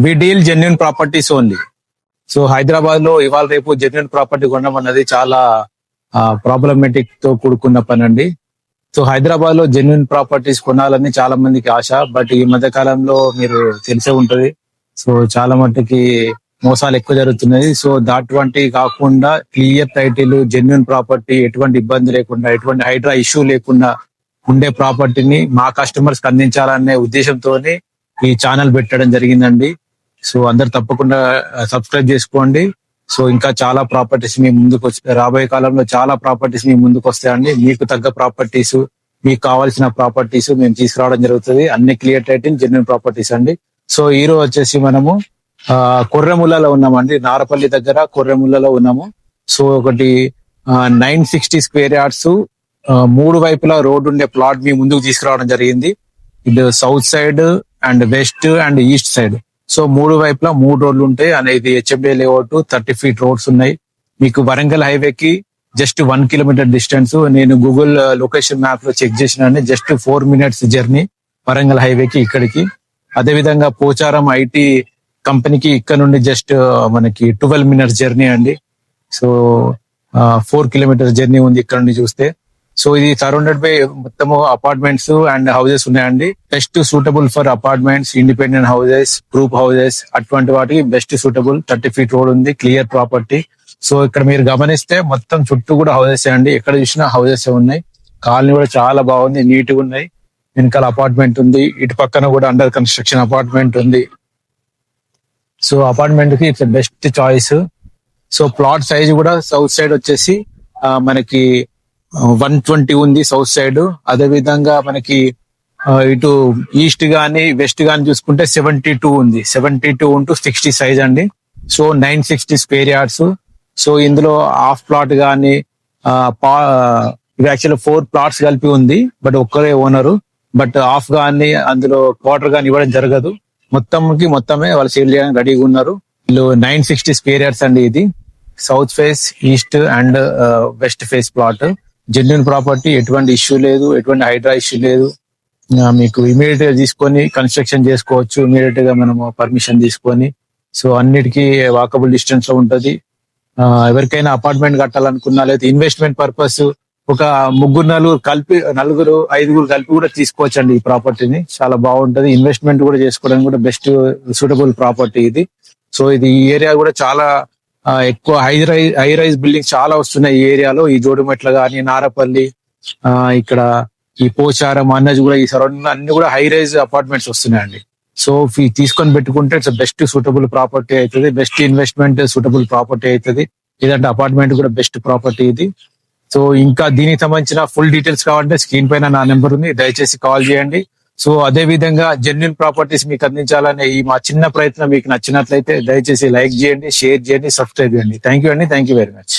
వి deal genuine properties only. So Hyderabad లో ఇవాళ రేపు జెన్యున్ ప్రాపర్టీ కొనడం అన్నది చాలా ప్రాబ్లమేటిక్ తో కూడుకున్న పని అండి. సో హైదరాబాద్ లో జెన్యున్ ప్రాపర్టీస్ కొనాలని చాలా మందికి ఆశ. బట్ ఈ మధ్య కాలంలో మీరు తెలిసే ఉంటది, సో చాలా మట్టుకి మోసాలు ఎక్కువ జరుగుతున్నాయి. సో అటువంటి కాకుండా క్లియర్ టైటిల్, జెన్యున్ ప్రాపర్టీ, ఎటువంటి ఇబ్బంది లేకుండా, ఎటువంటి హైడ్రా ఇష్యూ లేకుండా ఉండే ప్రాపర్టీని మా కస్టమర్స్ కి అందించాలనే ఉద్దేశంతోనే ఈ ఛానల్ పెట్టడం జరిగిందండి. సో అందరు తప్పకుండా సబ్స్క్రైబ్ చేసుకోండి. సో ఇంకా చాలా ప్రాపర్టీస్ మీ ముందుకు రాబోయే కాలంలో చాలా ప్రాపర్టీస్ మీ ముందుకు వస్తాయండి. మీకు తగ్గ ప్రాపర్టీస్, మీకు కావాల్సిన ప్రాపర్టీస్ మేము తీసుకురావడం జరుగుతుంది. అన్ని క్లియర్ టైటిల్, జెన్యున్ ప్రాపర్టీస్ అండి. సో ఈ రోజు వచ్చేసి మనము కొర్రెముల్లలో ఉన్నామండి, నారపల్లి దగ్గర కొర్రెముల్లలో ఉన్నాము. సో ఒకటి 960 స్క్వేర్ యార్డ్స్, 3 వైపులా రోడ్ ఉండే ప్లాట్ మీ ముందుకు తీసుకురావడం జరిగింది. ఇది south side and west and east side. So 3 వైపులా 3 రోడ్లు ఉంటాయి. అనేది హెచ్ఎంబే లేఅవుట్, 30 ఫీట్ రోడ్స్ ఉన్నాయి. మీకు వరంగల్ హైవేకి జస్ట్ 1 కిలోమీటర్ డిస్టెన్స్. నేను గూగుల్ లొకేషన్ మ్యాప్ లో చెక్ చేసినాను, జస్ట్ 4 మినిట్స్ జర్నీ వరంగల్ హైవేకి ఇక్కడికి. అదే విధంగా పోచారం ఐటీ కంపెనీకి ఇక్కడ నుండి జస్ట్ మనకి 12 మినిట్స్ జర్నీ అండి. సో 4 కిలోమీటర్ జర్నీ ఉంది ఇక్కడ నుండి చూస్తే. సో ఇది సరౌండెడ్ బై మొత్తము అపార్ట్మెంట్స్ అండ్ హౌసెస్ ఉన్నాయండి. Best suitable for apartments, independent houses, group houses, అటువంటి వాటికి బెస్ట్ సూటబుల్. 30 ఫీట్ రోడ్ ఉంది, క్లియర్ ప్రాపర్టీ. సో ఇక్కడ మీరు గమనిస్తే మొత్తం చుట్టూ కూడా హౌసెస్ అండి, ఎక్కడ చూసినా హౌసెస్ ఉన్నాయి. కాలనీ కూడా చాలా బాగుంది, నీట్ గా ఉన్నాయి. వెనకాల అపార్ట్మెంట్ ఉంది, ఇటు పక్కన కూడా అండర్ కన్స్ట్రక్షన్ అపార్ట్మెంట్ ఉంది. సో అపార్ట్మెంట్ కి it's best choice. So plot size కూడా సౌత్ సైడ్ వచ్చేసి మనకి 120 ఉంది సౌత్ సైడ్. అదే విధంగా మనకి ఇటు ఈస్ట్ గాని వెస్ట్ గాని చూసుకుంటే 72 ఉంది. 72 into 60 సైజ్ అండి. So 960 square yards. సో ఇందులో హాఫ్ ప్లాట్ గాని ఇవి యాక్చువల్లీ 4 ప్లాట్స్ కలిపి ఉంది, బట్ ఒక్కరే ఓనరు. బట్ హాఫ్ గాని అందులో క్వార్టర్ గాని ఇవ్వడం జరగదు. మొత్తమే వాళ్ళు సేల్ చేయడానికి రెడీగా ఉన్నారు. వీళ్ళు 960 స్క్వేర్ యార్డ్స్ అండి. ఇది south face, east and west phase plot. Genuine property, ఎటువంటి ఇష్యూ లేదు, ఎటువంటి హైడ్రా ఇష్యూ లేదు. మీకు ఇమీడియట్ గా తీసుకొని కన్స్ట్రక్షన్ చేసుకోవచ్చు, ఇమీడియట్ గా మనము పర్మిషన్ తీసుకొని. సో అన్నిటికీ వాకబుల్ డిస్టెన్స్ లో ఉంటది. ఎవరికైనా అపార్ట్మెంట్ కట్టాలనుకున్నా, లేదా ఇన్వెస్ట్మెంట్ పర్పస్ ఒక 3 నలుగురు 5 కలిపి కూడా తీసుకోవచ్చండి ఈ ప్రాపర్టీని. చాలా బాగుంటది. ఇన్వెస్ట్మెంట్ కూడా చేసుకోవడానికి కూడా బెస్ట్ సూటబుల్ ప్రాపర్టీ ఇది. సో ఇది ఈ ఏరియా కూడా చాలా ఎక్కువ హై రైజ్ బిల్డింగ్స్ చాలా వస్తున్నాయి ఈ ఏరియాలో. ఈ జోడుమెట్ల గాని, నారపల్లి, ఇక్కడ ఈ పోచారం, అన్నది కూడా ఈ సరౌండింగ్ అన్ని కూడా హై రైజ్ అపార్ట్మెంట్స్ వస్తున్నాయండి. సో తీసుకొని పెట్టుకుంటే ఇట్స్ బెస్ట్ సూటబుల్ ప్రాపర్టీ అవుతుంది, బెస్ట్ ఇన్వెస్ట్మెంట్ సూటబుల్ ప్రాపర్టీ అవుతుంది. లేదంటే అపార్ట్మెంట్ కూడా బెస్ట్ ప్రాపర్టీ ఇది. సో ఇంకా దీనికి సంబంధించిన ఫుల్ డీటెయిల్స్ కావాలంటే స్క్రీన్ పైన నా నెంబర్ ఉంది, దయచేసి కాల్ చేయండి. సో అదే విధంగా జెన్యున్ ప్రాపర్టీస్ మీకు అందించాలనే ఈ మా చిన్న ప్రయత్నం మీకు నచ్చినట్లయితే దయచేసి లైక్ చేయండి, షేర్ చేయండి, సబ్స్క్రైబ్ చేయండి. థ్యాంక్ యూ అండి, థ్యాంక్ యూ వెరీ మచ్.